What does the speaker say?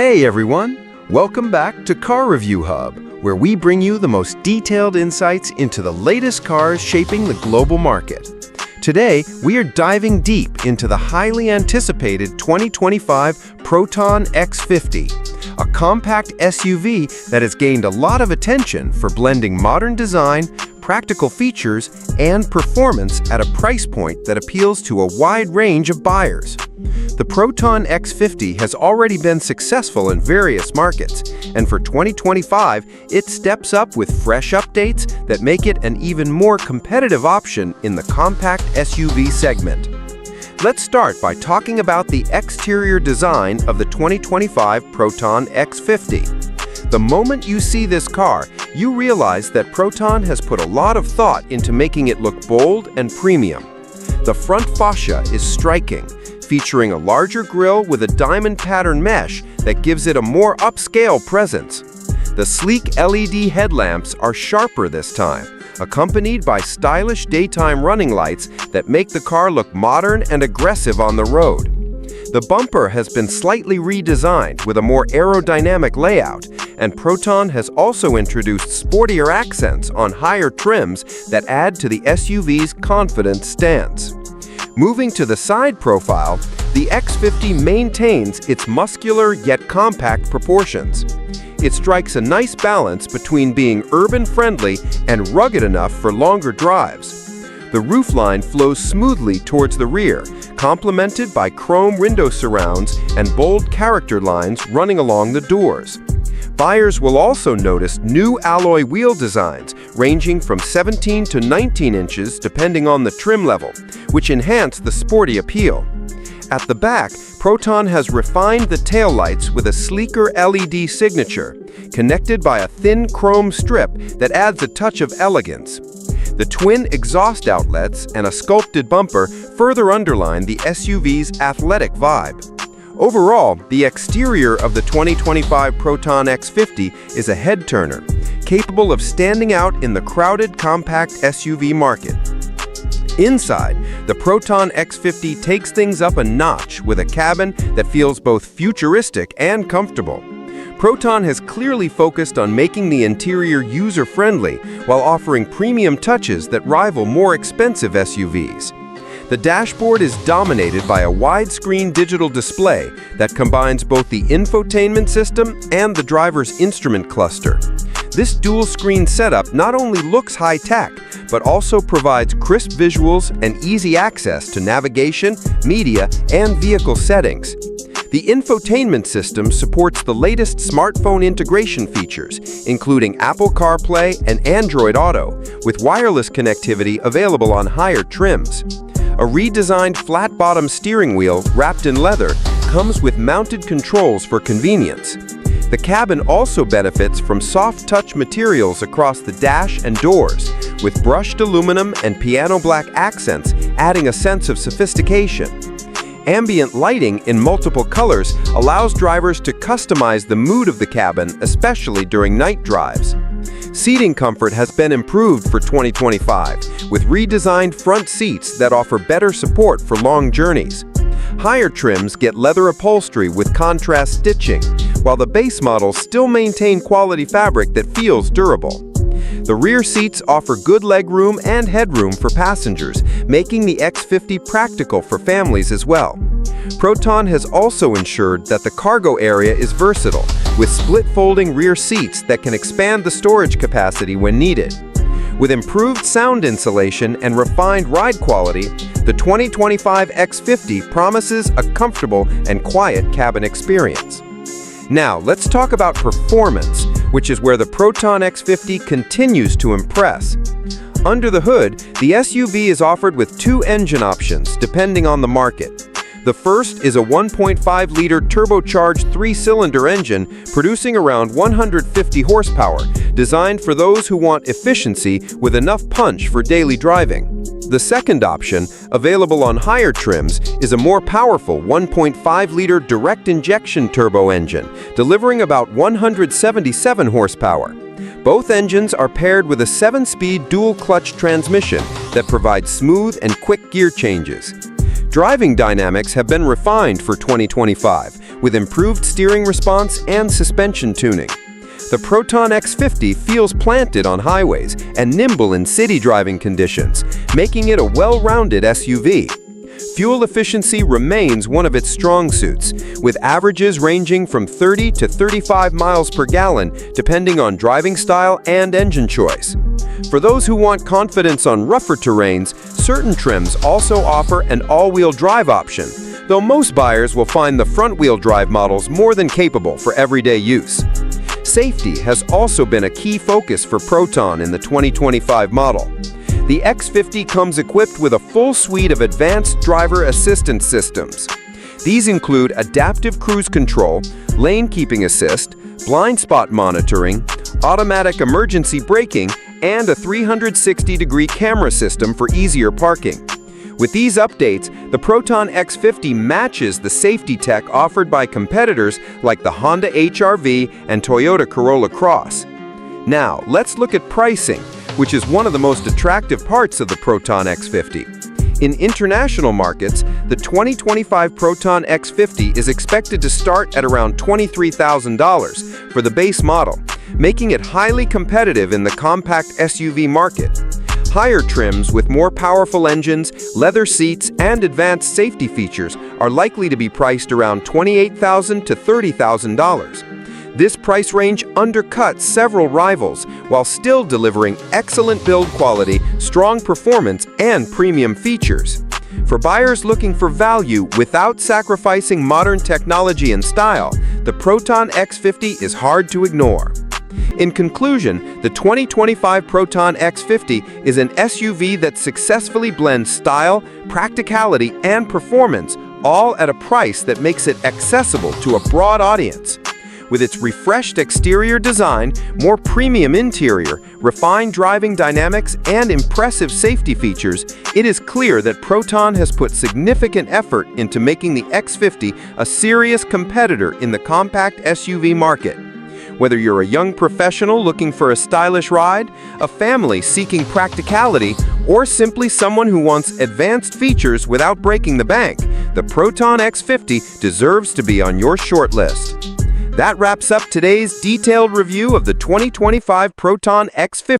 Hey everyone! Welcome back to CarReview Hub, where we bring you the most detailed insights into the latest cars shaping the global market. Today, we are diving deep into the highly anticipated 2025 Proton X50, a compact SUV that has gained a lot of attention for blending modern design, practical features, and performance at a price point that appeals to a wide range of buyers. The Proton X50 has already been successful in various markets, and for 2025, it steps up with fresh updates that make it an even more competitive option in the compact SUV segment. Let's start by talking about the exterior design of the 2025 Proton X50. The moment you see this car, you realize that Proton has put a lot of thought into making it look bold and premium. The front fascia is striking, featuring a larger grille with a diamond pattern mesh that gives it a more upscale presence. The sleek LED headlamps are sharper this time, accompanied by stylish daytime running lights that make the car look modern and aggressive on the road. The bumper has been slightly redesigned with a more aerodynamic layout, and Proton has also introduced sportier accents on higher trims that add to the SUV's confident stance. Moving to the side profile, the X50 maintains its muscular yet compact proportions. It strikes a nice balance between being urban-friendly and rugged enough for longer drives. The roofline flows smoothly towards the rear, complemented by chrome window surrounds and bold character lines running along the doors. Buyers will also notice new alloy wheel designs ranging from 17 to 19 inches depending on the trim level, which enhance the sporty appeal. At the back, Proton has refined the taillights with a sleeker LED signature, connected by a thin chrome strip that adds a touch of elegance. The twin exhaust outlets and a sculpted bumper further underline the SUV's athletic vibe. Overall, the exterior of the 2025 Proton X50 is a head-turner, capable of standing out in the crowded compact SUV market. Inside, the Proton X50 takes things up a notch with a cabin that feels both futuristic and comfortable. Proton has clearly focused on making the interior user-friendly while offering premium touches that rival more expensive SUVs. The dashboard is dominated by a widescreen digital display that combines both the infotainment system and the driver's instrument cluster. This dual-screen setup not only looks high-tech, but also provides crisp visuals and easy access to navigation, media, and vehicle settings. The infotainment system supports the latest smartphone integration features, including Apple CarPlay and Android Auto, with wireless connectivity available on higher trims. A redesigned flat-bottom steering wheel wrapped in leather comes with mounted controls for convenience. The cabin also benefits from soft-touch materials across the dash and doors, with brushed aluminum and piano black accents adding a sense of sophistication. Ambient lighting in multiple colors allows drivers to customize the mood of the cabin, especially during night drives. Seating comfort has been improved for 2025, with redesigned front seats that offer better support for long journeys. Higher trims get leather upholstery with contrast stitching, while the base models still maintain quality fabric that feels durable. The rear seats offer good legroom and headroom for passengers, making the X50 practical for families as well. Proton has also ensured that the cargo area is versatile, with split-folding rear seats that can expand the storage capacity when needed. With improved sound insulation and refined ride quality, the 2025 X50 promises a comfortable and quiet cabin experience. Now, let's talk about performance, which is where the Proton X50 continues to impress. Under the hood, the SUV is offered with two engine options depending on the market. The first is a 1.5-liter turbocharged 3-cylinder engine producing around 150 horsepower, designed for those who want efficiency with enough punch for daily driving. The second option, available on higher trims, is a more powerful 1.5-liter direct injection turbo engine, delivering about 177 horsepower. Both engines are paired with a 7-speed dual-clutch transmission that provides smooth and quick gear changes. Driving dynamics have been refined for 2025, with improved steering response and suspension tuning. The Proton X50 feels planted on highways and nimble in city driving conditions, making it a well-rounded SUV. Fuel efficiency remains one of its strong suits, with averages ranging from 30 to 35 miles per gallon depending on driving style and engine choice. For those who want confidence on rougher terrains, certain trims also offer an all-wheel drive option, though most buyers will find the front-wheel drive models more than capable for everyday use. Safety has also been a key focus for Proton in the 2025 model. The X50 comes equipped with a full suite of advanced driver assistance systems. These include adaptive cruise control, lane keeping assist, blind spot monitoring, automatic emergency braking, and a 360-degree camera system for easier parking. With these updates, the Proton X50 matches the safety tech offered by competitors like the Honda HR-V and Toyota Corolla Cross. Now, let's look at pricing, which is one of the most attractive parts of the Proton X50. In international markets, the 2025 Proton X50 is expected to start at around $23,000 for the base model, making it highly competitive in the compact SUV market. Higher trims with more powerful engines, leather seats, and advanced safety features are likely to be priced around $28,000 to $30,000. This price range undercuts several rivals while still delivering excellent build quality, strong performance, and premium features. For buyers looking for value without sacrificing modern technology and style, the Proton X50 is hard to ignore. In conclusion, the 2025 Proton X50 is an SUV that successfully blends style, practicality, and performance, all at a price that makes it accessible to a broad audience. With its refreshed exterior design, more premium interior, refined driving dynamics, and impressive safety features, it is clear that Proton has put significant effort into making the X50 a serious competitor in the compact SUV market. Whether you're a young professional looking for a stylish ride, a family seeking practicality, or simply someone who wants advanced features without breaking the bank, the Proton X50 deserves to be on your shortlist. That wraps up today's detailed review of the 2025 Proton X50.